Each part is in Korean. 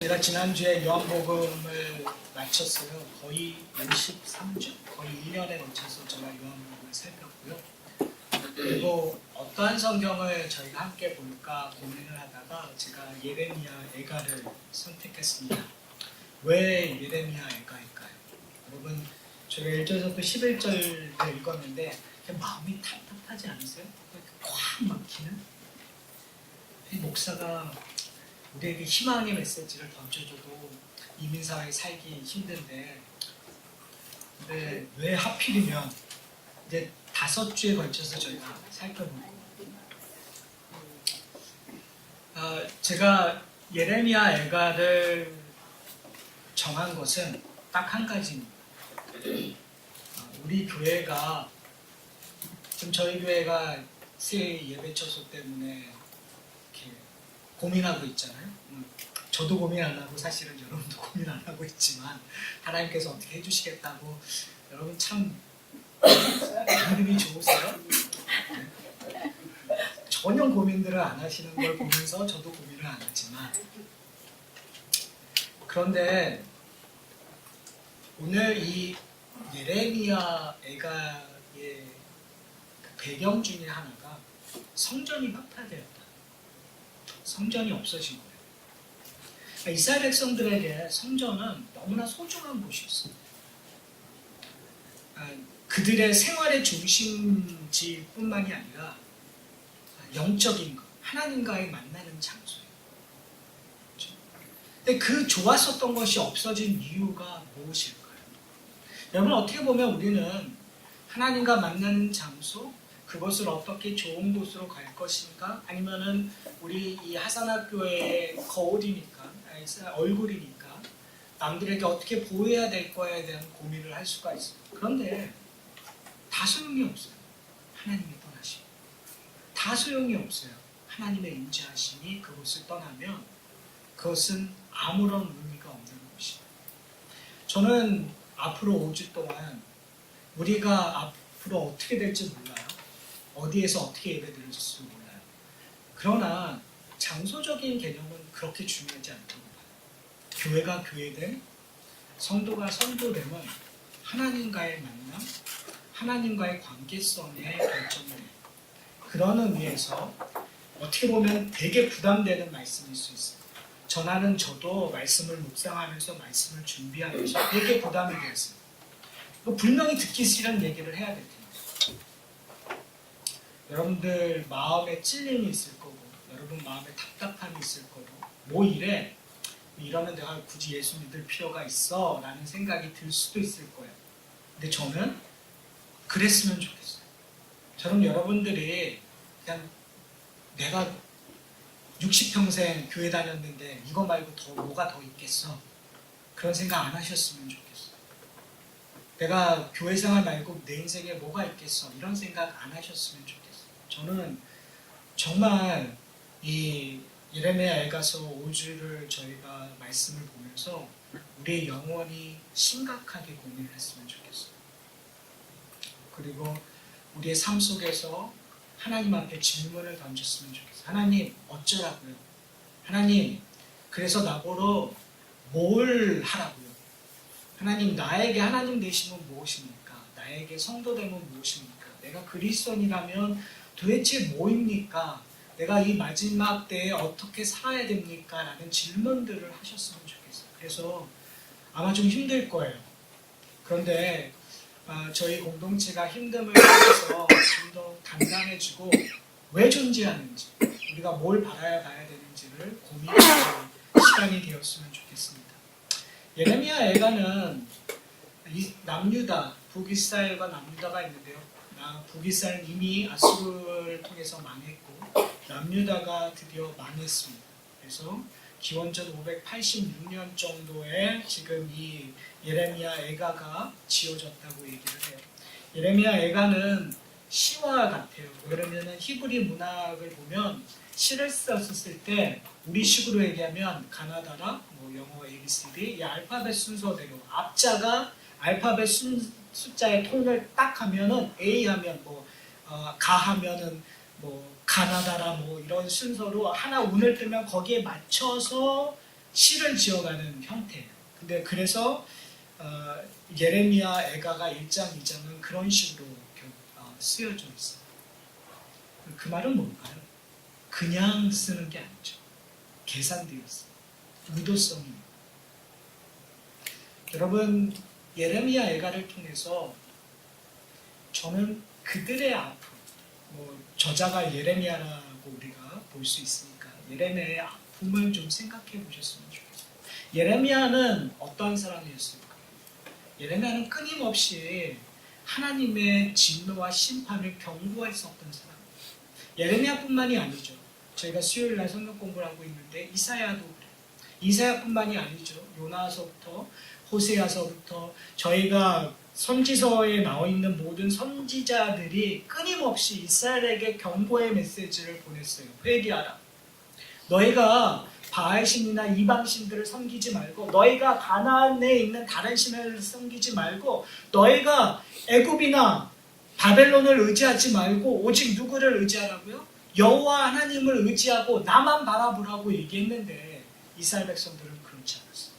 제가 지난주에 요한복음을 마쳤어요. 거의 23주? 거의 1년에 걸쳐서 제가 요한복음을 살폈고요. 그리고 어떠한 성경을 저희가 함께 볼까 고민을 하다가 제가 예레미야 애가를 선택했습니다. 왜 예레미야 애가일까요? 여러분, 제가 1절부터 11절을 읽었는데 마음이 답답하지 않으세요? 꽉 막히는? 이 목사가 우리에게 희망의 메시지를 던져줘도 이민사회에 살기 힘든데, 근데 왜 하필이면 이제 5주에 걸쳐서 저희가 살펴보고, 제가 예레미야 애가를 정한 것은 딱 한 가지입니다. 우리 교회가 지금 저희 교회가 새 예배처소 때문에 이렇게 고민하고 있잖아요. 저도 고민 안 하고 사실은 여러분도 고민 안 하고 있지만 하나님께서 어떻게 해주시겠다고. 여러분 참 믿음이 좋으세요? 전혀 고민들을 안 하시는 걸 보면서 저도 고민을 안 하지만, 그런데 오늘 이 예레미야 애가의 배경 중에 하나가 성전이 박탈되었다. 성전이 없어진 거예요. 그러니까 이스라엘 백성들에게 성전은 너무나 소중한 곳이었습니다. 그들의 생활의 중심지뿐만이 아니라 영적인 것, 하나님과의 만나는 장소예요. 그렇죠? 근데 그 좋았었던 것이 없어진 이유가 무엇일까요? 여러분, 어떻게 보면 우리는 하나님과 만나는 장소, 그것을 어떻게 좋은 곳으로 갈 것인가, 아니면은 우리 이 하산학교의 거울이니까, 얼굴이니까 남들에게 어떻게 보여야 될 거에 대한 고민을 할 수가 있어요. 그런데 다 소용이 없어요. 하나님이 떠나시고. 다 소용이 없어요. 하나님의 임재하심이 그곳을 떠나면 그것은 아무런 의미가 없는 것이에요. 저는 앞으로 5주 동안 우리가 앞으로 어떻게 될지 몰라요. 어디에서 어떻게 예배드릴지 몰라요. 그러나 장소적인 개념은 그렇게 중요하지 않다고 봐요. 교회가 교회됨, 성도가 성도됨은 하나님과의 만남, 하나님과의 관계성에 결정을 해요. 그런 의미에서 어떻게 보면 되게 부담되는 말씀일 수 있어요. 저나는 저도 말씀을 묵상하면서 말씀을 준비하면서 되게 부담이 되었어요. 분명히 듣기 싫은 얘기를 해야 될 텐데, 여러분들 마음에 찔림이 있을 거고, 여러분 마음에 답답함이 있을 거고, 뭐 이래? 이러면 내가 굳이 예수 믿을 필요가 있어? 라는 생각이 들 수도 있을 거예요. 근데 저는 그랬으면 좋겠어요. 저는 여러분들이 그냥 내가 60평생 교회 다녔는데 이거 말고 더 뭐가 더 있겠어? 그런 생각 안 하셨으면 좋겠어요. 내가 교회 생활 말고 내 인생에 뭐가 있겠어? 이런 생각 안 하셨으면 좋겠어요. 저는 정말 이 예레미야 애가서 5주를 저희가 말씀을 보면서 우리의 영혼이 심각하게 고민을 했으면 좋겠어요. 그리고 우리의 삶 속에서 하나님 앞에 질문을 던졌으면 좋겠어요. 하나님, 어쩌라고요? 하나님, 그래서 나보러 뭘 하라고요? 하나님, 나에게 하나님 되시면 무엇입니까? 나에게 성도 되면 무엇입니까? 내가 그리스도인이라면 도대체 뭐입니까? 내가 이 마지막 때에 어떻게 살아야 됩니까? 라는 질문들을 하셨으면 좋겠어요. 그래서 아마 좀 힘들 거예요. 그런데 저희 공동체가 힘듦을 통해서 좀 더 단단해지고 왜 존재하는지, 우리가 뭘 바라야 되는지를 고민하는 시간이 되었으면 좋겠습니다. 예레미야 애가는 남유다, 북이스라엘과 남유다가 있는데요. 북이스라엘은 이미 아수르를 통해서 망했고 남유다가 드디어 망했습니다. 그래서 기원전 586년 정도에 지금 이 예레미야 애가가 지어졌다고 얘기를 해요. 예레미야 애가는 시와 같아요. 그러면 히브리 문학을 보면 시를 썼을 때 우리 식으로 얘기하면 가나다라, 영어 ABCD, 이 알파벳 순서대로 앞자가 알파벳 숫자의 톤을 딱 하면은 A 하면 가 하면은 가나다라 이런 순서로 하나 운을 뜨면 거기에 맞춰서 시를 지어가는 형태예요. 근데 그래서 예레미야 애가가 1장, 2장은 그런 식으로 쓰여져 있어요. 그 말은 뭘까요? 그냥 쓰는 게 아니죠. 계산되어 있어요. 의도성이. 여러분, 예레미야 애가를 통해서 저는 그들의 아픔, 저자가 예레미야라고 우리가 볼 수 있으니까 예레미야의 아픔을 좀 생각해 보셨으면 좋겠어요. 예레미야는 어떠한 사람이었을까? 예레미야는 끊임없이 하나님의 진노와 심판을 경고했었던 사람. 예레미야뿐만이 아니죠. 저희가 수요일날 성경 공부를 하고 있는데 이사야도 그래요. 이사야뿐만이 아니죠. 요나서부터 호세아서부터 저희가 선지서에 나와 있는 모든 선지자들이 끊임없이 이스라엘에게 경고의 메시지를 보냈어요. 회개하라. 너희가 바알신이나 이방신들을 섬기지 말고, 너희가 가나안에 있는 다른 신을 섬기지 말고, 너희가 애굽이나 바벨론을 의지하지 말고 오직 누구를 의지하라고요? 여호와 하나님을 의지하고 나만 바라보라고 얘기했는데 이스라엘 백성들은 그렇지 않았어요.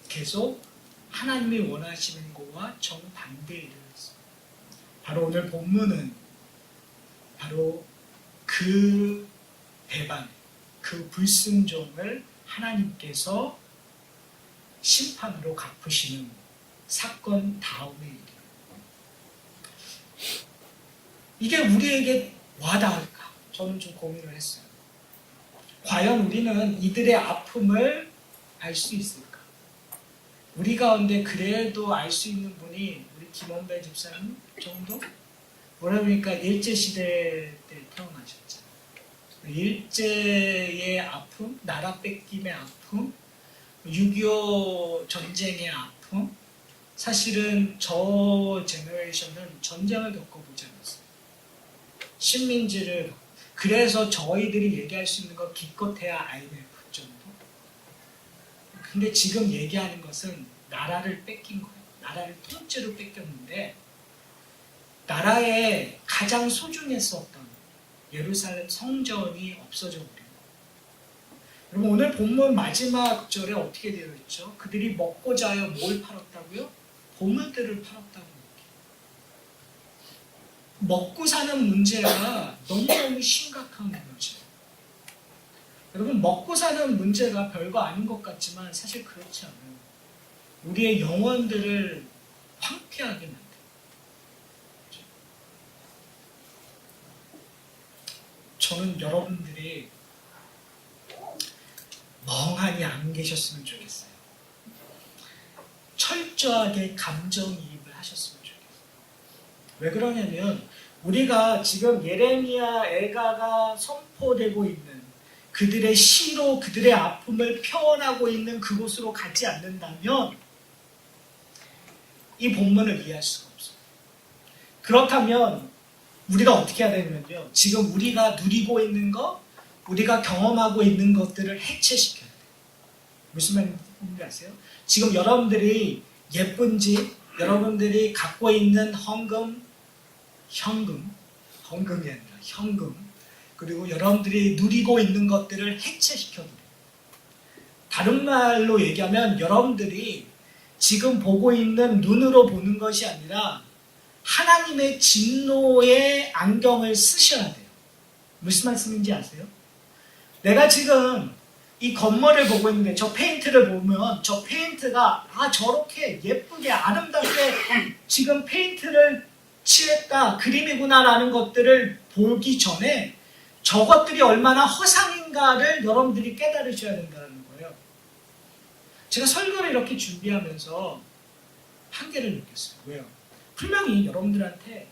계속 하나님이 원하시는 것과 정반대의 일을 했어요. 바로 오늘 본문은 바로 그 배반, 그 불순종을 하나님께서 심판으로 갚으시는 사건 다음의 일이에요. 이게 우리에게 와닿을까? 저는 좀 고민을 했어요. 과연 우리는 이들의 아픔을 알 수 있을까? 우리 가운데 그래도 알 수 있는 분이 우리 김원배 집사님 정도? 뭐라 그러니까 일제시대 때 태어나셨잖아요. 일제의 아픔, 나라 뺏김의 아픔, 6.25 전쟁의 아픔. 사실은 저 제너레이션은 전쟁을 겪어보지 않았어요. 식민지를. 그래서 저희들이 얘기할 수 있는 건 기껏해야 IMF 정도. 근데 지금 얘기하는 것은 나라를 뺏긴 거예요. 나라를 통째로 뺏겼는데 나라에 가장 소중했었던 예루살렘 성전이 없어져 버린 거예요. 여러분, 오늘 본문 마지막 절에 어떻게 되어 있죠? 그들이 먹고 자여 뭘 팔았다고요? 보물들을 팔았다고 얘기해요. 먹고 사는 문제가 너무너무 심각한 문제예요. 여러분, 먹고 사는 문제가 별거 아닌 것 같지만 사실 그렇지 않아요. 우리의 영혼들을 황폐하게 만들어요. 저는 여러분들이 멍하니 안 계셨으면 좋겠어요. 철저하게 감정이입을 하셨으면 좋겠어요. 왜 그러냐면 우리가 지금 예레미야 애가가 선포되고 있는 그들의 시로 그들의 아픔을 표현하고 있는 그곳으로 가지 않는다면 이 본문을 이해할 수가 없어요. 그렇다면 우리가 어떻게 해야 되냐면요, 지금 우리가 누리고 있는 것, 우리가 경험하고 있는 것들을 해체시켜야 돼요. 무슨 말인지 아세요? 지금 여러분들이 예쁜 집, 여러분들이 갖고 있는 헌금이 아니라 현금, 그리고 여러분들이 누리고 있는 것들을 해체시켜드려요. 다른 말로 얘기하면 여러분들이 지금 보고 있는 눈으로 보는 것이 아니라 하나님의 진노의 안경을 쓰셔야 돼요. 무슨 말씀인지 아세요? 내가 지금 이 건물을 보고 있는데 저 페인트를 보면 저 페인트가 저렇게 예쁘게 아름답게 지금 페인트를 칠했다, 그림이구나 라는 것들을 보기 전에 저것들이 얼마나 허상인가를 여러분들이 깨달으셔야 된다는 거예요. 제가 설교를 이렇게 준비하면서 한계를 느꼈어요. 왜요? 분명히 여러분들한테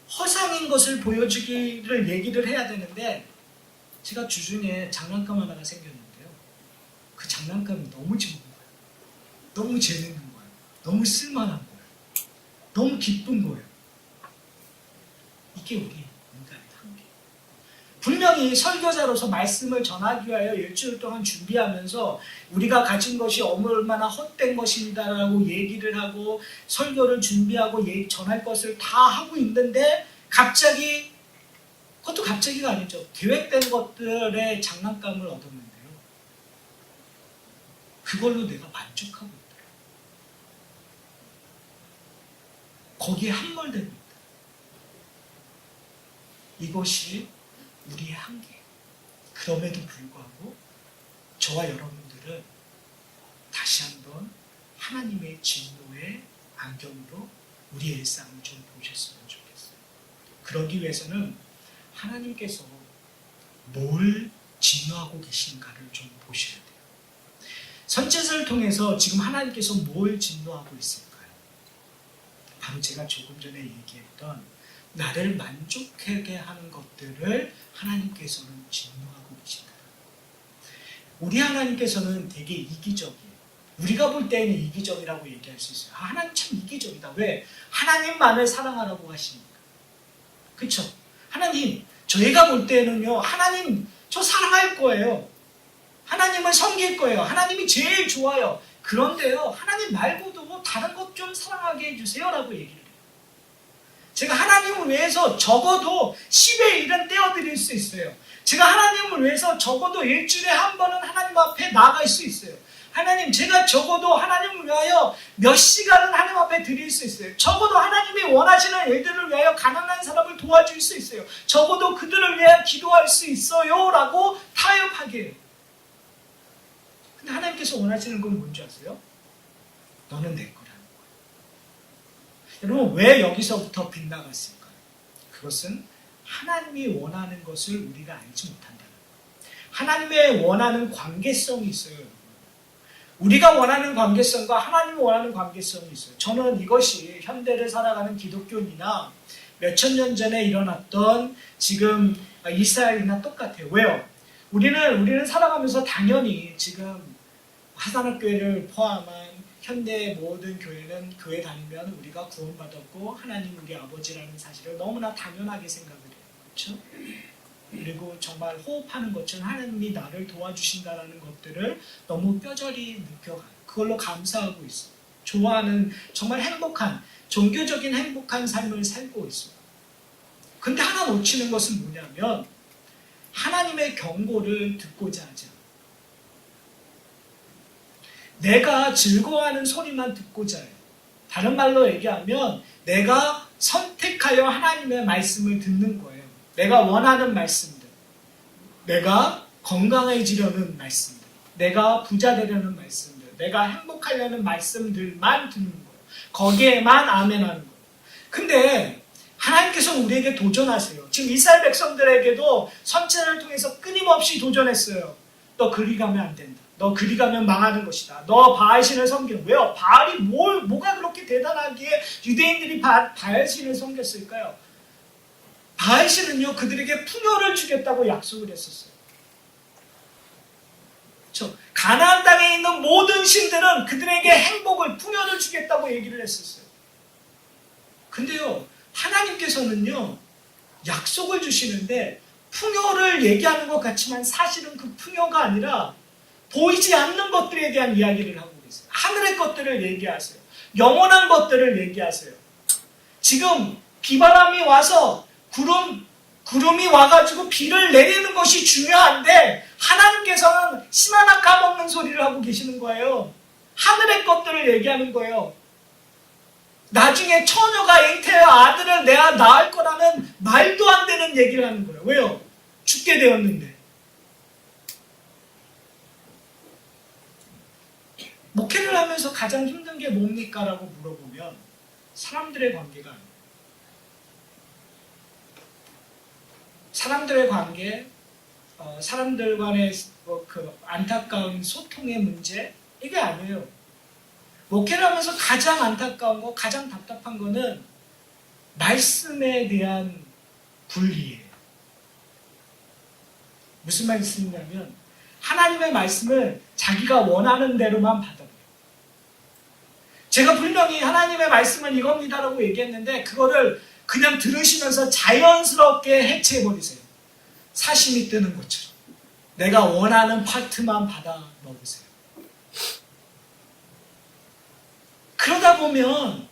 허상인 것을 보여주기를 얘기를 해야 되는데 제가 주중에 장난감 하나가 생겼는데요. 그 장난감이 너무 좋은 거예요. 너무 재밌는 거예요. 너무 쓸만한 거예요. 너무 기쁜 거예요. 이게 우리 인간의 한계예요. 분명히 설교자로서 말씀을 전하기 위하여 일주일 동안 준비하면서 우리가 가진 것이 얼마나 헛된 것입니다라고 얘기를 하고 설교를 준비하고 전할 것을 다 하고 있는데 갑자기, 그것도 갑자기가 아니죠. 계획된 것들의 장난감을 얻었는데요. 그걸로 내가 만족하고 있다. 거기에 함몰되고 있다. 이것이 우리의 한계예요. 그럼에도 불구하고 저와 여러분들은 다시 한번 하나님의 진노의 안경으로 우리의 일상을 좀 보셨으면 좋겠어요. 그러기 위해서는 하나님께서 뭘 진노하고 계신가를 좀 보셔야 돼요. 선지서를 통해서 지금 하나님께서 뭘 진노하고 있을까요? 바로 제가 조금 전에 얘기했던 나를 만족하게 하는 것들을 하나님께서는 진노하고 계신다. 우리 하나님께서는 되게 이기적이에요. 우리가 볼 때는 이기적이라고 얘기할 수 있어요. 아, 하나님 참 이기적이다. 왜? 하나님만을 사랑하라고 하시니까. 그렇죠? 하나님, 저희가 볼 때는요, 하나님 저 사랑할 거예요. 하나님을 섬길 거예요. 하나님이 제일 좋아요. 그런데요, 하나님 말고도 뭐 다른 것 좀 사랑하게 해주세요 라고 얘기를 해요. 제가 하나님을 위해서 적어도 10의 1은 떼어드릴 수 있어요. 제가 하나님을 위해서 적어도 일주일에 한 번은 하나님 앞에 나갈 수 있어요. 하나님, 제가 적어도 하나님을 위하여 몇 시간은 하나님 앞에 드릴 수 있어요. 적어도 하나님이 원하시는 일들을 위하여 가난한 사람을 도와줄 수 있어요. 적어도 그들을 위하여 기도할 수 있어요 라고 타협하게 해요. 근데 하나님께서 원하시는 건 뭔지 아세요? 너는 내 거라는 거예요. 여러분, 왜 여기서부터 빗나갔을까요? 그것은 하나님이 원하는 것을 우리가 알지 못한다는 거예요. 하나님의 원하는 관계성이 있어요. 우리가 원하는 관계성과 하나님이 원하는 관계성이 있어요. 저는 이것이 현대를 살아가는 기독교인이나 몇천 년 전에 일어났던 지금 이스라엘이나 똑같아요. 왜요? 우리는 살아가면서 당연히 지금 하산학교회를 포함한 현대 모든 교회는 교회 다니면 우리가 구원받았고 하나님 우리 아버지라는 사실을 너무나 당연하게 생각을 해요. 그렇죠? 그리고 정말 호흡하는 것처럼 하나님이 나를 도와주신다는 것들을 너무 뼈저리 느껴가요. 그걸로 감사하고 있어요. 좋아하는 정말 행복한, 종교적인 행복한 삶을 살고 있어요. 근데 하나 놓치는 것은 뭐냐면 하나님의 경고를 듣고자 하지 않아요. 내가 즐거워하는 소리만 듣고자 해요. 다른 말로 얘기하면 내가 선택하여 하나님의 말씀을 듣는 거예요. 내가 원하는 말씀들, 내가 건강해지려는 말씀들, 내가 부자 되려는 말씀들, 내가 행복하려는 말씀들만 듣는 거예요. 거기에만 아멘하는 거예요. 근데 하나님께서는 우리에게 도전하세요. 지금 이스라엘 백성들에게도 선지자를 통해서 끊임없이 도전했어요. 너 그리 가면 안 된다. 너 그리 가면 망하는 것이다. 너 바알신을 섬기는. 왜요? 바알이 뭐가 그렇게 대단하기에 유대인들이 바알신을 섬겼을까요? 바알신은요, 그들에게 풍요를 주겠다고 약속을 했었어요. 그렇죠? 가나안 땅에 있는 모든 신들은 그들에게 행복을, 풍요를 주겠다고 얘기를 했었어요. 근데요, 하나님께서는요, 약속을 주시는데 풍요를 얘기하는 것 같지만 사실은 그 풍요가 아니라 보이지 않는 것들에 대한 이야기를 하고 계세요. 하늘의 것들을 얘기하세요. 영원한 것들을 얘기하세요. 지금 비바람이 와서 구름이 와가지고 비를 내리는 것이 중요한데 하나님께서는 신 하나 까먹는 소리를 하고 계시는 거예요. 하늘의 것들을 얘기하는 거예요. 나중에 처녀가 잉태하여 아들을 내가 낳을 거라는 말도 안 되는 얘기를 하는 거예요. 왜요? 죽게 되었는데. 목회를 하면서 가장 힘든 게 뭡니까? 라고 물어보면 사람들의 관계가 아니에요. 사람들의 관계, 사람들 간의 그 안타까운 소통의 문제, 이게 아니에요. 목회를 하면서 가장 안타까운 거, 가장 답답한 거는 말씀에 대한 분리예요. 무슨 말씀이냐면 하나님의 말씀을 자기가 원하는 대로만 받아들여요. 제가 분명히 하나님의 말씀은 이겁니다라고 얘기했는데 그거를 그냥 들으시면서 자연스럽게 해체해버리세요. 사심이 뜨는 것처럼. 내가 원하는 파트만 받아 먹으세요. 그러다 보면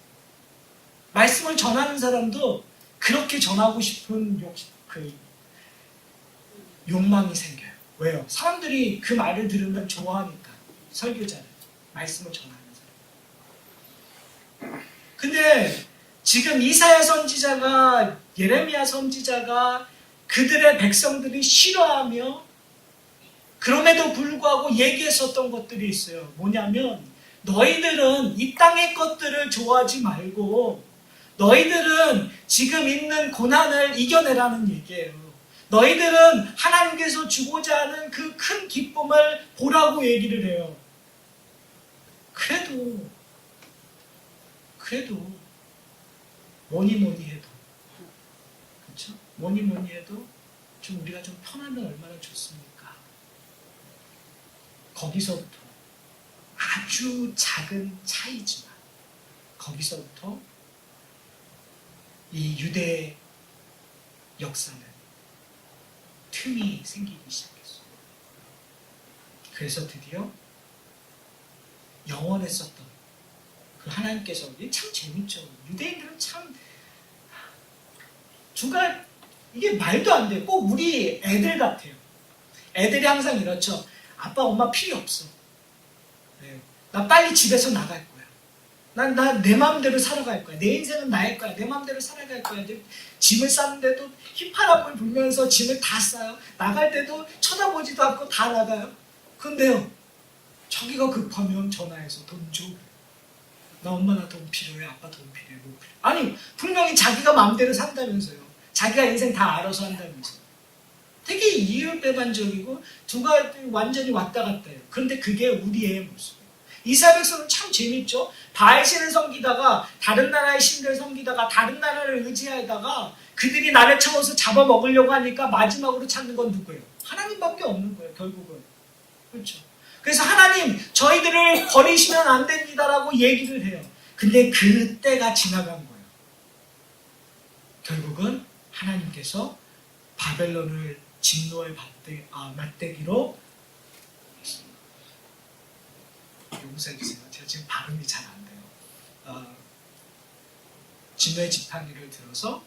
말씀을 전하는 사람도 그렇게 전하고 싶은 욕망이 생겨요. 왜요? 사람들이 그 말을 들으면 좋아하니까. 설교자를, 말씀을 전하는 사람. 근데 지금 이사야 선지자가, 예레미야 선지자가 그들의 백성들이 싫어하며 그럼에도 불구하고 얘기했었던 것들이 있어요. 뭐냐면 너희들은 이 땅의 것들을 좋아하지 말고 너희들은 지금 있는 고난을 이겨내라는 얘기예요. 너희들은 하나님께서 주고자 하는 그 큰 기쁨을 보라고 얘기를 해요. 그래도 뭐니 해도, 그렇죠? 뭐니 해도 좀 우리가 좀 편하면 얼마나 좋습니까? 거기서부터 아주 작은 차이지만 거기서부터 이 유대 역사는 틈이 생기기 시작했어요. 그래서 드디어 영원했었던 그 하나님께서, 이게 참 재밌죠. 유대인들은 참 중간 이게 말도 안 돼요. 꼭 우리 애들 같아요. 애들이 항상 이렇죠. 아빠 엄마 필요 없어. 네. 나 빨리 집에서 나갈 거야. 난 내 마음대로 살아갈 거야. 내 인생은 나의 거야. 내 마음대로 살아갈 거야. 짐을 싸는데도 휘파람을 불면서 짐을 다 싸요. 나갈 때도 쳐다보지도 않고 다 나가요. 근데요, 자기가 급하면 전화해서 돈 줘. 나 엄마 나 돈 필요해. 아빠 돈 필요해. 뭐 필요해. 아니 분명히 자기가 마음대로 산다면서요. 자기가 인생 다 알아서 한다면서요. 되게 이율배반적이고 두가 완전히 왔다 갔다 해요. 그런데 그게 우리의 모습이에요. 이스라엘 백성은 참 재밌죠. 바알신을 섬기다가 다른 나라의 신들을 섬기다가 다른 나라를 의지하다가 그들이 나를 쳐서 잡아먹으려고 하니까 마지막으로 찾는 건 누구예요? 하나님밖에 없는 거예요. 결국은. 그렇죠. 그래서 하나님 저희들을 버리시면 안 됩니다라고 얘기를 해요. 근데 그때가 지나간 거예요. 결국은 하나님께서 바벨론을 진노의 맞대기로, 용서해주세요. 제가 지금 발음이 잘 안 돼요. 진노의 지팡이를 들어서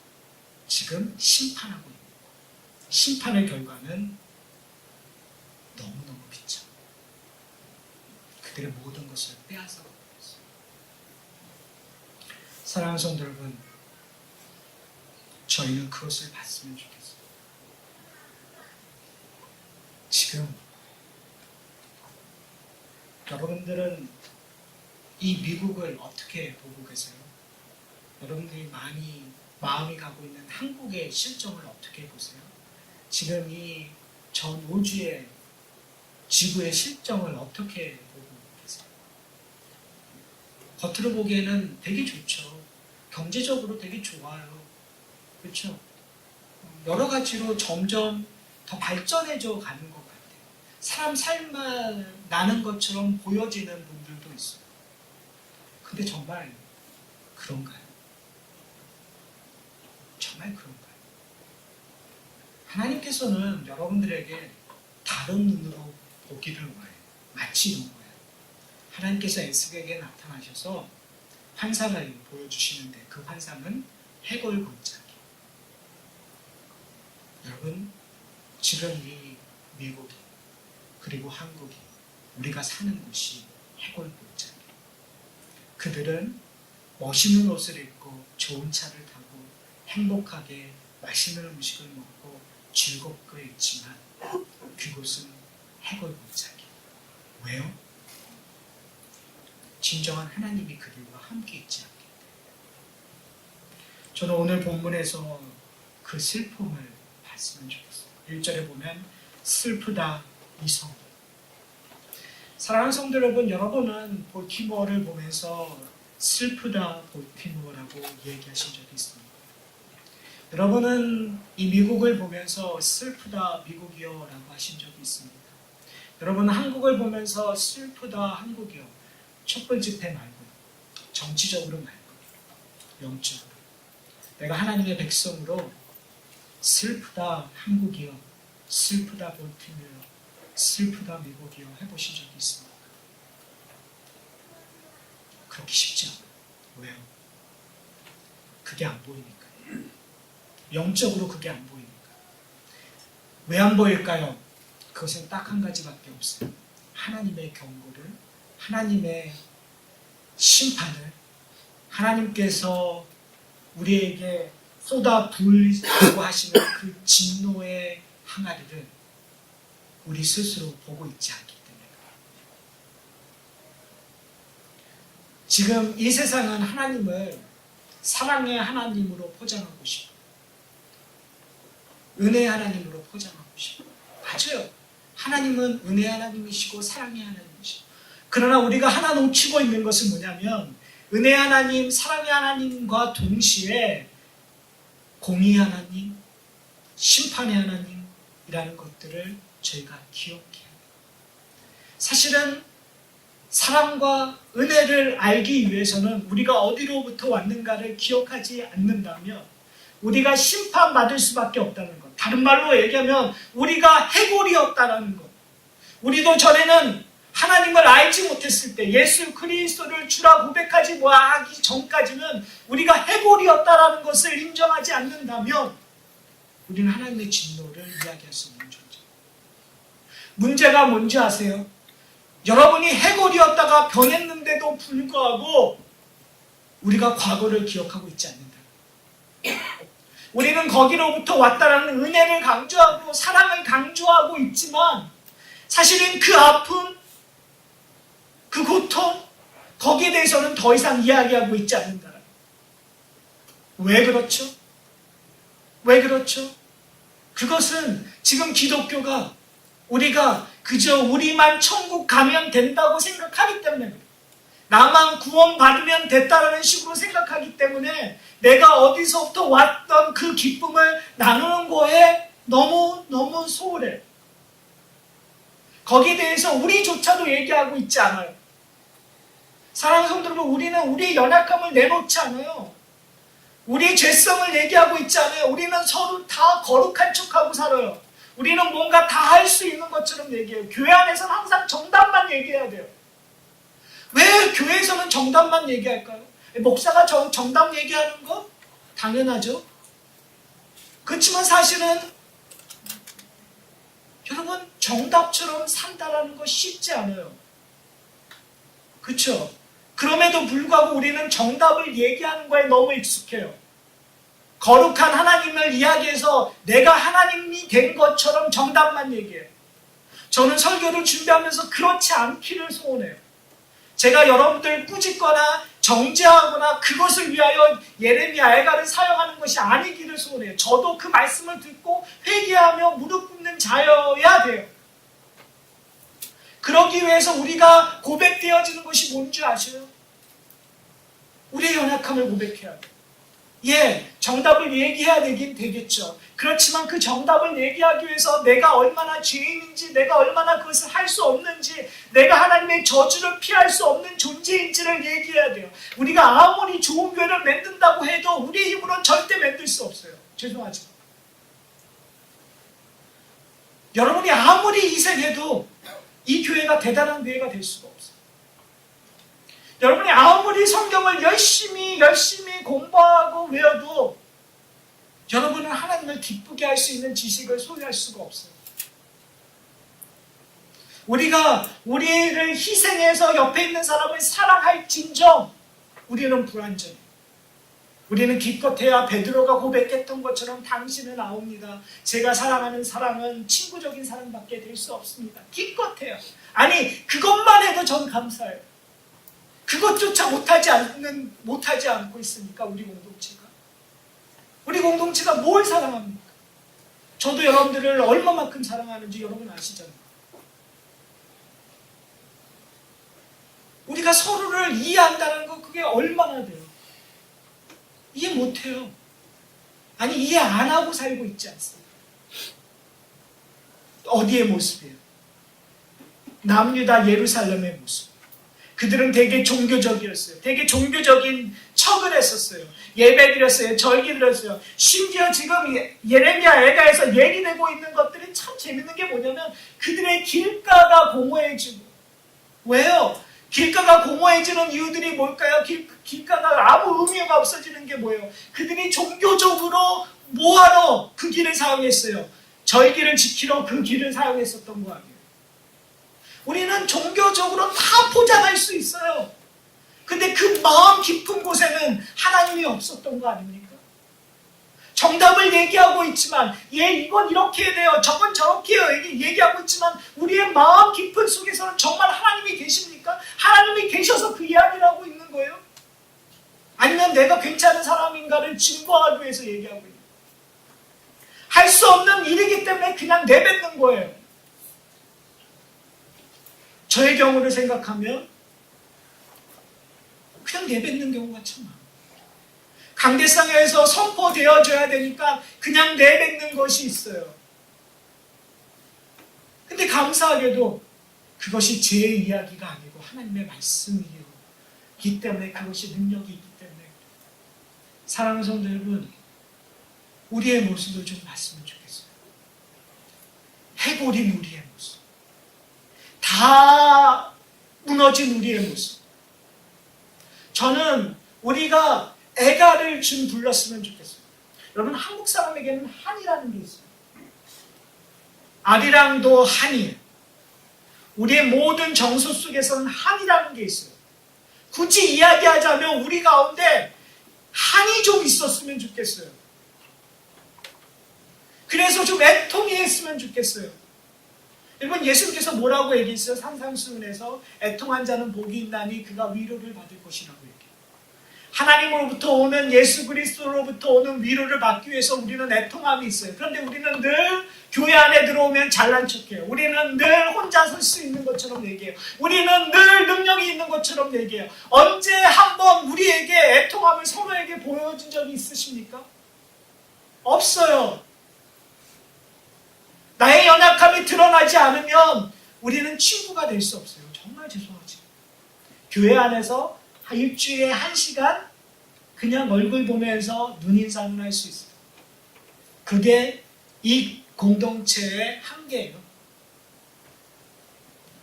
지금 심판하고 있는 거예요. 심판의 결과는 너무너무 비참해요. 그들의 모든 것을 빼앗아 버렸어요. 사랑하는 성도 여러분, 저희는 그것을 봤으면 좋겠어요. 지금 여러분들은 이 미국을 어떻게 보고 계세요? 여러분들이 많이 마음이 가고 있는 한국의 실정을 어떻게 보세요? 지금 이 전 우주의 지구의 실정을 어떻게 보고 계세요? 겉으로 보기에는 되게 좋죠. 경제적으로 되게 좋아요. 그렇죠? 여러 가지로 점점 더 발전해져 가는 것 같아요. 사람 살만 나는 것처럼 보여지는 분들도 있어요. 근데 정말 그런가요? 정말 그런가요? 하나님께서는 여러분들에게 다른 눈으로 보기를 원해요. 마치 누구예요? 하나님께서 에스겔에게 나타나셔서 환상을 보여주시는데 그 환상은 해골 골짜기. 여러분, 지금 이 미국이 그리고 한국이 우리가 사는 곳이 해골 골짜기. 그들은 멋있는 옷을 입고 좋은 차를 타고 행복하게 맛있는 음식을 먹고 즐겁게 있지만 그곳은 해골 골짜기. 왜요? 진정한 하나님이 그들과 함께 있지 않기 때문에. 저는 오늘 본문에서 그 슬픔을 봤으면 좋겠어요. 1절에 보면 슬프다 이 성. 사랑하는 성도 여러분, 여러분은 볼티모어를 보면서 슬프다 볼티모어라고 얘기하신 적이 있습니다. 여러분은 이 미국을 보면서 슬프다 미국이요 라고 하신 적이 있습니다. 여러분은 한국을 보면서 슬프다 한국이요, 촛불 집회 말고요, 정치적으로 말고요, 영적으로 내가 하나님의 백성으로 슬프다 한국이요, 슬프다 볼티모어요, 슬프다 미국이요 해보신 적이 있습니까? 그렇게 쉽지 않아요. 왜요? 그게 안 보이니까. 영적으로 그게 안 보이니까. 왜 안 보일까요? 그것은 딱 한 가지밖에 없어요. 하나님의 경고를, 하나님의 심판을, 하나님께서 우리에게 쏟아 부으려고 하시는 그 진노의 항아리를 우리 스스로 보고 있지 않기 때문에. 지금 이 세상은 하나님을 사랑의 하나님으로 포장하고 싶어요. 은혜의 하나님으로 포장하고 싶어요. 맞아요. 하나님은 은혜의 하나님이시고 사랑의 하나님이시고, 그러나 우리가 하나 놓치고 있는 것은 뭐냐면 은혜의 하나님, 사랑의 하나님과 동시에 공의의 하나님, 심판의 하나님이라는 것들을 저희가 기억해야 해요. 사실은 사랑과 은혜를 알기 위해서는 우리가 어디로부터 왔는가를 기억하지 않는다면 우리가 심판받을 수밖에 없다는 것. 다른 말로 얘기하면 우리가 해골이었다는 것. 우리도 전에는 하나님을 알지 못했을 때, 예수 그리스도를 주라 고백하지 못하기 전까지는 우리가 해골이었다는 것을 인정하지 않는다면 우리는 하나님의 진노를 이야기할 수 없는 존재. 문제가 뭔지 아세요? 여러분이 해골이었다가 변했는데도 불구하고 우리가 과거를 기억하고 있지 않는다. 우리는 거기로부터 왔다라는 은혜를 강조하고 사랑을 강조하고 있지만 사실은 그 아픔, 그 고통, 거기에 대해서는 더 이상 이야기하고 있지 않는다. 왜 그렇죠? 왜 그렇죠? 그것은 지금 기독교가 우리가 그저 우리만 천국 가면 된다고 생각하기 때문에 그래요. 나만 구원받으면 됐다라는 식으로 생각하기 때문에 내가 어디서부터 왔던 그 기쁨을 나누는 거에 너무 소홀해. 거기에 대해서 우리조차도 얘기하고 있지 않아요. 사랑하는 성도 여러분, 우리는 우리의 연약함을 내놓지 않아요. 우리의 죄성을 얘기하고 있지 않아요. 우리는 서로 다 거룩한 척하고 살아요. 우리는 뭔가 다 할 수 있는 것처럼 얘기해요. 교회 안에서는 항상 정답만 얘기해야 돼요. 왜 교회에서는 정답만 얘기할까요? 목사가 정답 얘기하는 거? 당연하죠. 그렇지만 사실은 여러분, 정답처럼 산다라는 거 쉽지 않아요. 그렇죠? 그럼에도 불구하고 우리는 정답을 얘기하는 거에 너무 익숙해요. 거룩한 하나님을 이야기해서 내가 하나님이 된 것처럼 정답만 얘기해요. 저는 설교를 준비하면서 그렇지 않기를 소원해요. 제가 여러분들 꾸짖거나 정죄하거나 그것을 위하여 예레미야 애가를 사용하는 것이 아니기를 소원해요. 저도 그 말씀을 듣고 회개하며 무릎 꿇는 자여야 돼요. 그러기 위해서 우리가 고백되어지는 것이 뭔지 아셔요? 우리의 연약함을 고백해야 돼요. 예, 정답을 얘기해야 되긴 되겠죠. 그렇지만 그 정답을 얘기하기 위해서 내가 얼마나 죄인인지, 내가 얼마나 그것을 할 수 없는지, 내가 하나님의 저주를 피할 수 없는 존재인지를 얘기해야 돼요. 우리가 아무리 좋은 교회를 만든다고 해도 우리 힘으로는 절대 만들 수 없어요. 죄송하지만. 여러분이 아무리 희생해도 이 교회가 대단한 교회가 될 수가 없어요. 여러분이 아무리 성경을 열심히 공부하고 외워도 여러분은 하나님을 기쁘게 할 수 있는 지식을 소유할 수가 없어요. 우리가 우리를 희생해서 옆에 있는 사람을 사랑할진정 우리는 불완전해요. 우리는 기껏해야 베드로가 고백했던 것처럼 당신은 아옵니다. 제가 사랑하는 사랑은 친구적인 사랑밖에 될 수 없습니다. 기껏해야. 아니, 그것만 해도 전 감사해요. 그것조차 못하지 않고 있으니까 우리 공동체가 뭘 사랑합니까? 저도 여러분들을 얼마만큼 사랑하는지 여러분 아시잖아요. 우리가 서로를 이해한다는 거 그게 얼마나 돼요? 이해 못해요. 아니, 이해 안 하고 살고 있지 않습니까? 어디의 모습이에요? 남유다 예루살렘의 모습. 그들은 되게 종교적이었어요. 되게 종교적인 척을 했었어요. 예배 드렸어요. 절기 드렸어요. 심지어 지금 예레미야 애가에서 얘기되고 있는 것들이 참 재밌는 게 뭐냐면 그들의 길가가 공허해지고. 왜요? 길가가 공허해지는 이유들이 뭘까요? 길가가 아무 의미가 없어지는 게 뭐예요? 그들이 종교적으로 뭐하러 그 길을 사용했어요? 절기를 지키러 그 길을 사용했었던 거 아니에요? 우리는 우리는 종교적으로 다 포장할 수 있어요. 근데 그 마음 깊은 곳에는 하나님이 없었던 거 아닙니까? 정답을 얘기하고 있지만 이건 이렇게 해야 돼요, 저건 저렇게 해요 얘기하고 있지만 우리의 마음 깊은 속에서는 정말 하나님이 계십니까? 하나님이 계셔서 그 이야기를 하고 있는 거예요? 아니면 내가 괜찮은 사람인가를 증거하기 위해서 얘기하고 있는 거예요? 할 수 없는 일이기 때문에 그냥 내뱉는 거예요. 저의 경우를 생각하면 그냥 내뱉는 경우가 참 많아요. 강대상에서 선포되어져야 되니까 그냥 내뱉는 것이 있어요. 근데 감사하게도 그것이 제 이야기가 아니고 하나님의 말씀이기 때문에, 그것이 능력이 있기 때문에, 사랑하는 성도 여러분, 우리의 모습을 좀 봤으면 좋겠어요. 해골인 우리의 모습, 다 무너진 우리의 모습. 저는 우리가 애가를 좀 불렀으면 좋겠어요. 여러분, 한국 사람에게는 한이라는 게 있어요. 아리랑도 한이에요. 우리의 모든 정서 속에서는 한이라는 게 있어요. 굳이 이야기하자면 우리 가운데 한이 좀 있었으면 좋겠어요. 그래서 좀 애통이 했으면 좋겠어요. 여러분, 예수님께서 뭐라고 얘기했어요? 산상수훈에서 애통한 자는 복이 있나니 그가 위로를 받을 것이라고 얘기해요. 하나님으로부터 오는, 예수 그리스도로부터 오는 위로를 받기 위해서 우리는 애통함이 있어요. 그런데 우리는 늘 교회 안에 들어오면 잘난 척해요. 우리는 늘 혼자 설 수 있는 것처럼 얘기해요. 우리는 늘 능력이 있는 것처럼 얘기해요. 언제 한번 우리에게 애통함을 서로에게 보여준 적이 있으십니까? 없어요. 나의 연약함이 드러나지 않으면 우리는 친구가 될 수 없어요. 정말 죄송하지. 교회 안에서 일주일에 1시간 그냥 얼굴 보면서 눈인사는 할 수 있어요. 그게 이 공동체의 한계예요.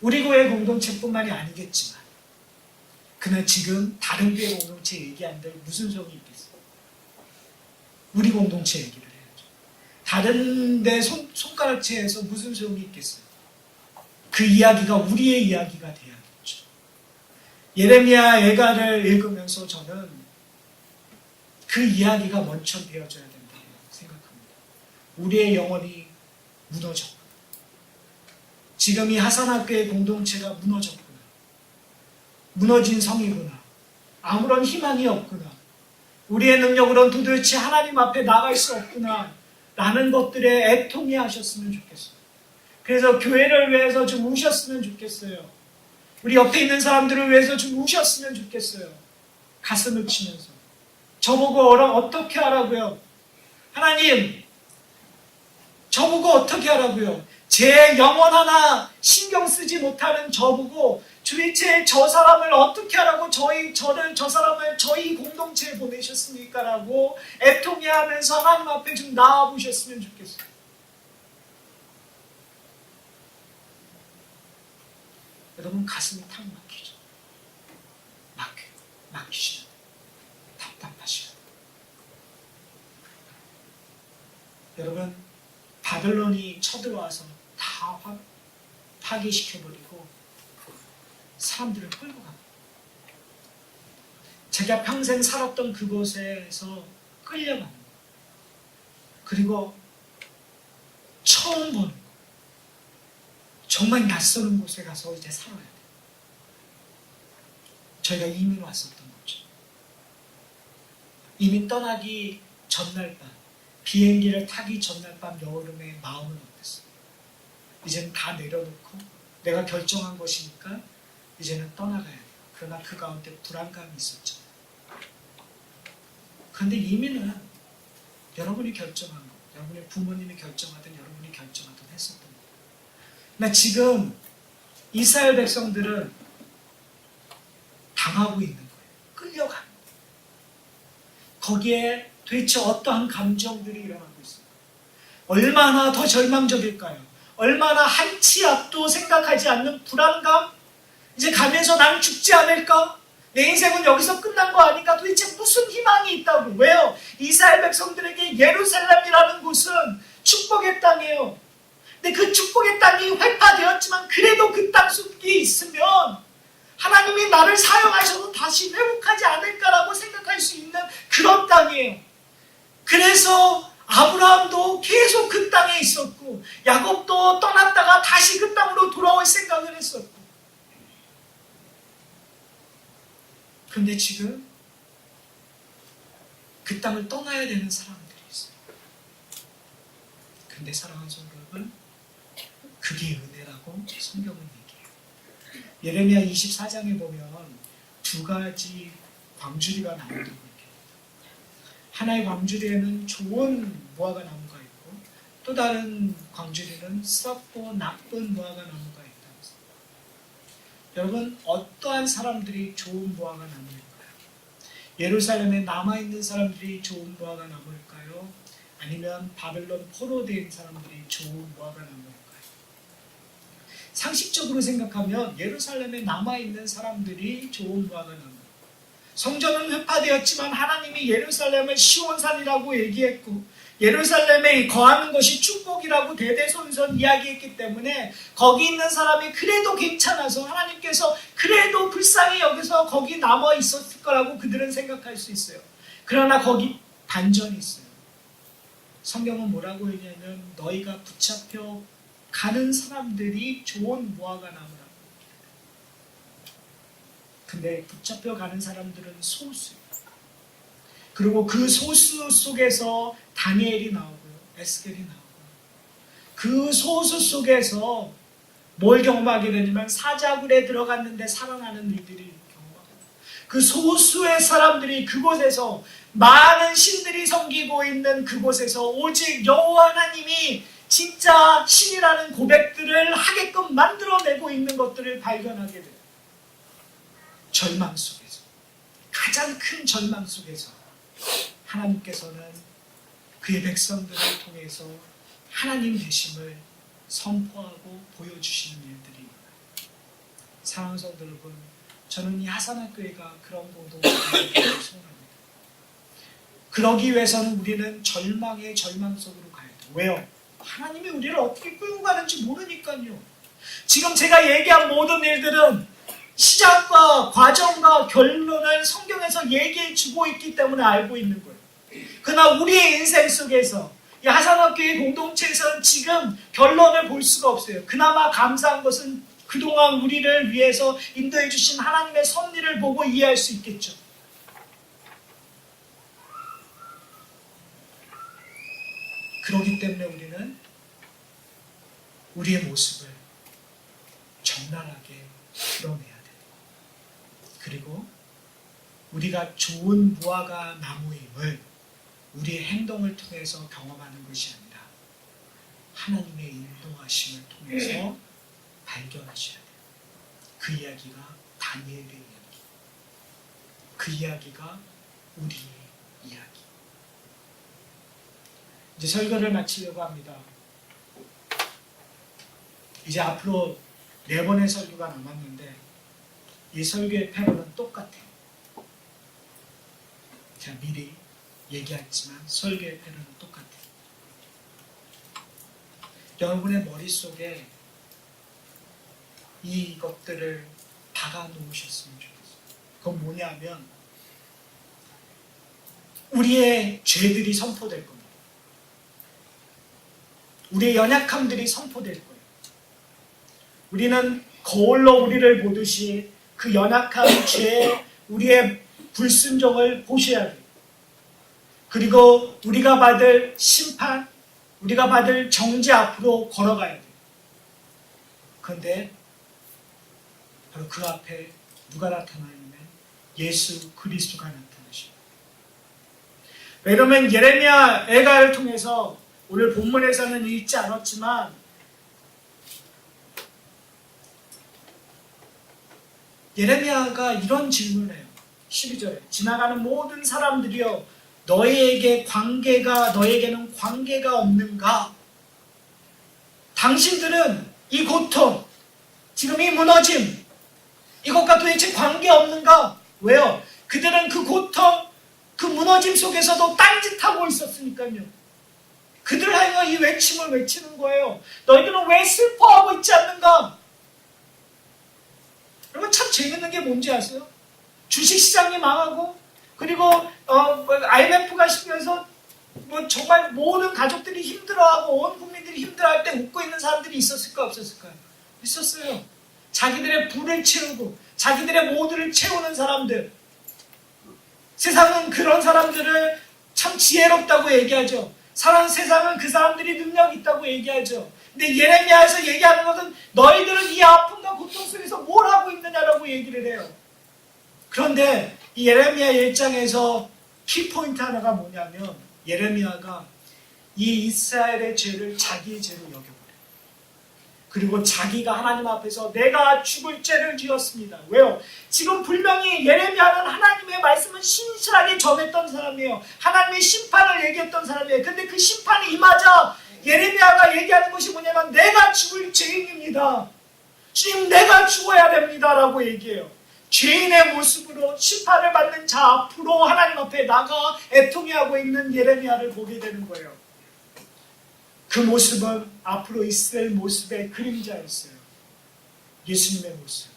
우리 교회 공동체뿐만이 아니겠지만, 그러나 지금 다른 교회 공동체 얘기하는데 무슨 소용이 있겠어요? 우리 공동체 얘기를 해야죠. 다른 데 손가락질해서 무슨 소용이 있겠어요? 그 이야기가 우리의 이야기가 돼야겠죠. 예레미야 애가를 읽으면서 저는 그 이야기가 먼저 되어져야 된다고 생각합니다. 우리의 영혼이 무너졌구나. 지금 이 하산학교의 공동체가 무너졌구나. 무너진 성이구나. 아무런 희망이 없구나. 우리의 능력으로는 도대체 하나님 앞에 나갈 수 없구나 라는 것들에 애통해 하셨으면 좋겠어요. 그래서 교회를 위해서 좀 우셨으면 좋겠어요. 우리 옆에 있는 사람들을 위해서 좀 우셨으면 좋겠어요. 가슴을 치면서. 저보고 어떻게 하라고요? 하나님, 저보고 어떻게 하라고요? 제 영혼 하나 신경 쓰지 못하는 저보고 도대체 저 사람을 어떻게 하라고 저 사람을 저희 공동체에 보내셨습니까? 라고 애통해 하면서 하나님 앞에 좀 나와 보셨으면 좋겠어요. 여러분, 가슴이 탁 막히죠. 막히시죠. 답답하시죠. 여러분, 바벨론이 쳐들어와서 다 파괴시켜버리고 사람들을 끌고 갑니다. 제가 평생 살았던 그곳에서 끌려갑니다. 그리고 처음 보는, 정말 낯설은 곳에 가서 이제 살아야 돼요. 저희가 이민 왔었던 거죠. 이민 떠나기 전날 밤, 비행기를 타기 전날 밤 여름의 마음은 어땠어요? 이제는 다 내려놓고 내가 결정한 것이니까 이제는 떠나가야 돼요. 그러나 그 가운데 불안감이 있었죠. 그런데 이민은 여러분이 결정한 거, 여러분의 부모님이 결정하든 여러분이 결정하든 했었던 거예요. 그러나 지금 이스라엘 백성들은 당하고 있는 거예요. 끌려가는 거예요. 거기에 도대체 어떠한 감정들이 일어나고 있어요? 얼마나 더 절망적일까요? 얼마나 한 치 앞도 생각하지 않는 불안감? 이제 가면서 난 죽지 않을까? 내 인생은 여기서 끝난 거 아닌가? 도대체 무슨 희망이 있다고? 왜요? 이스라엘 백성들에게 예루살렘이라는 곳은 축복의 땅이에요. 근데 그 축복의 땅이 회파되었지만 그래도 그 땅 속 게 있으면 하나님이 나를 사용하셔도 다시 회복하지 않을까라고 생각할 수 있는 그런 땅이에요. 그래서 아브라함도 계속 그 땅에 있었고 야곱도 떠났다가 다시 그 땅으로 돌아올 생각을 했었고, 그런데 지금 그 땅을 떠나야 되는 사람들이 있어요. 그런데 사랑하는 성도 여러분, 그게 은혜라고 성경은 얘기해요. 예레미야 24장에 보면 두 가지 광주리가 나온다고 얘기해요. 하나의 광주리에는 좋은 무화과 나무가 있고 또 다른 광주리는 썩고 나쁜 무화과 나무가 있다고 했어요. 여러분, 어떠한 사람들이 좋은 무화과 나무일까요? 예루살렘에 남아있는 사람들이 좋은 무화과 나무일까요? 아니면 바벨론 포로된 사람들이 좋은 무화과 나무일까요? 상식적으로 생각하면 예루살렘에 남아있는 사람들이 좋은 무화과 나무. 성전은 훼파되었지만 하나님이 예루살렘을 시온산이라고 얘기했고 예루살렘에 거하는 것이 축복이라고 대대손손 이야기했기 때문에 거기 있는 사람이 그래도 괜찮아서 하나님께서 그래도 불쌍히 여기서 거기 남아 있었을 거라고 그들은 생각할 수 있어요. 그러나 거기 반전이 있어요. 성경은 뭐라고 했냐면 너희가 붙잡혀 가는 사람들이 좋은 무화과 나무라고. 근데 붙잡혀 가는 사람들은 소수예요. 그리고 그 소수 속에서 다니엘이 나오고요, 에스겔이 나오고요. 그 소수 속에서 뭘 경험하게 되냐면 사자굴에 들어갔는데 살아나는 일들이 경험하고, 그 소수의 사람들이 그곳에서 많은 신들이 섬기고 있는 그곳에서 오직 여호와 하나님이 진짜 신이라는 고백들을 하게끔 만들어내고 있는 것들을 발견하게 돼요. 절망 속에서, 가장 큰 절망 속에서 하나님께서는 그의 백성들을 통해서 하나님 되심을 선포하고 보여주시는 일들이 있어요. 사랑하는 성도 여러분, 저는 이 하산학교회가 그런 공동체를 소원합니다. 그러기 위해서는 우리는 절망의 절망 속으로 가야 돼요. 왜요? 하나님이 우리를 어떻게 끌고 가는지 모르니까요. 지금 제가 얘기한 모든 일들은 시작과 과정과 결론을 성경에서 얘기해 주고 있기 때문에 알고 있는 거예요. 그러나 우리의 인생 속에서 이 하산학교의 공동체에서는 지금 결론을 볼 수가 없어요. 그나마 감사한 것은 그동안 우리를 위해서 인도해 주신 하나님의 섭리를 보고 이해할 수 있겠죠. 그렇기 때문에 우리는 우리의 모습을 적나라하게 드러내야 돼요. 그리고 우리가 좋은 무화과 나무임을 우리의 행동을 통해서 경험하는 것이 아니라 하나님의 인도하심을 통해서 발견하셔야 돼요. 그 이야기가 다니엘의 이야기, 그 이야기가 우리의 이야기. 이제 설교를 마치려고 합니다. 이제 앞으로 4번의 설교가 남았는데 이 설교의 패러는 똑같아요. 제가 미리 얘기했지만 설교의 패러는 똑같아요. 여러분의 머릿속에 이것들을 박아 놓으셨으면 좋겠어요. 그건 뭐냐면 우리의 죄들이 선포될 겁니다. 우리의 연약함들이 선포될 거예요. 우리는 거울로 우리를 보듯이 그 연약한 죄, 우리의 불순종을 보셔야 돼요. 그리고 우리가 받을 심판, 우리가 받을 정죄 앞으로 걸어가야 돼요. 그런데 바로 그 앞에 누가 나타나냐면 예수 그리스도가 나타나십니다. 왜냐하면 예레미야 애가를 통해서 오늘 본문에서는 읽지 않았지만 예레미야가 이런 질문을 해요. 12절에 지나가는 모든 사람들이여 너희에게는 관계가 없는가? 당신들은 이 고통, 지금 이 무너짐, 이것과 도대체 관계 없는가? 왜요? 그들은 그 고통, 그 무너짐 속에서도 딴짓하고 있었으니까요. 그들 향해 이 외침을 외치는 거예요. 너희들은 왜 슬퍼하고 있지 않는가? 재밌는 게 뭔지 아세요? 주식시장이 망하고 그리고 IMF가 시면서 정말 모든 가족들이 힘들어하고 온 국민들이 힘들어할 때 웃고 있는 사람들이 있었을까 없었을까요? 있었어요. 자기들의 부를 채우고 자기들의 모두를 채우는 사람들. 세상은 그런 사람들을 참 지혜롭다고 얘기하죠. 세상은 그 사람들이 능력 있다고 얘기하죠. 근데 예레미야에서 얘기하는 것은 너희들은 이 아픔과 고통 속에서 뭘 하고 있느냐라고 얘기를 해요. 그런데 이 예레미야 1장에서 키포인트 하나가 뭐냐면 예레미야가 이 이스라엘의 죄를 자기의 죄로 여겨버려요. 그리고 자기가 하나님 앞에서 내가 죽을 죄를 지었습니다. 왜요? 지금 분명히 예레미야는 하나님의 말씀을 신실하게 전했던 사람이에요. 하나님의 심판을 얘기했던 사람이에요. 근데 그 심판이 임하자 예레미야가 얘기하는 것이 뭐냐면 내가 죽을 죄인입니다. 주님 내가 죽어야 됩니다 라고 얘기해요. 죄인의 모습으로 심판을 받는 자 앞으로 하나님 앞에 나가 애통해하고 있는 예레미야를 보게 되는 거예요. 그 모습은 앞으로 있을 모습의 그림자였어요. 예수님의 모습.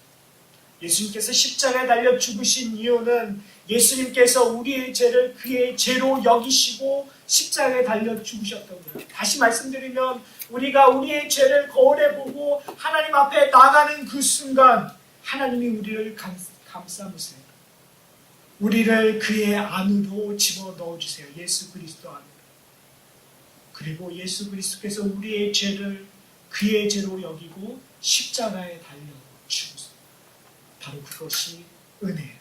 예수님께서 십자가에 달려 죽으신 이유는 예수님께서 우리의 죄를 그의 죄로 여기시고 십자가에 달려 죽으셨던 거예요. 다시 말씀드리면 우리가 우리의 죄를 거울에 보고 하나님 앞에 나가는 그 순간 하나님이 우리를 감싸무세요. 우리를 그의 안으로 집어넣어 주세요. 예수 그리스도 안으로. 그리고 예수 그리스도께서 우리의 죄를 그의 죄로 여기고 십자가에 달려 죽으세요. 바로 그것이 은혜예요.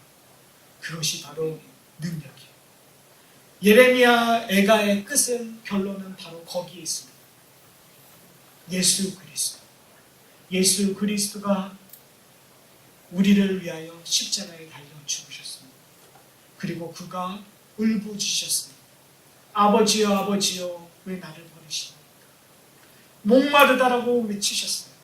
그것이 바로 능력이에요. 예레미야 애가의 끝은 결론은 바로 거기에 있습니다. 예수 그리스도. 예수 그리스도가 우리를 위하여 십자가에 달려 죽으셨습니다. 그리고 그가 울부짖으셨습니다. 아버지여 아버지여 왜 나를 버리시나이까. 목마르다라고 외치셨어요.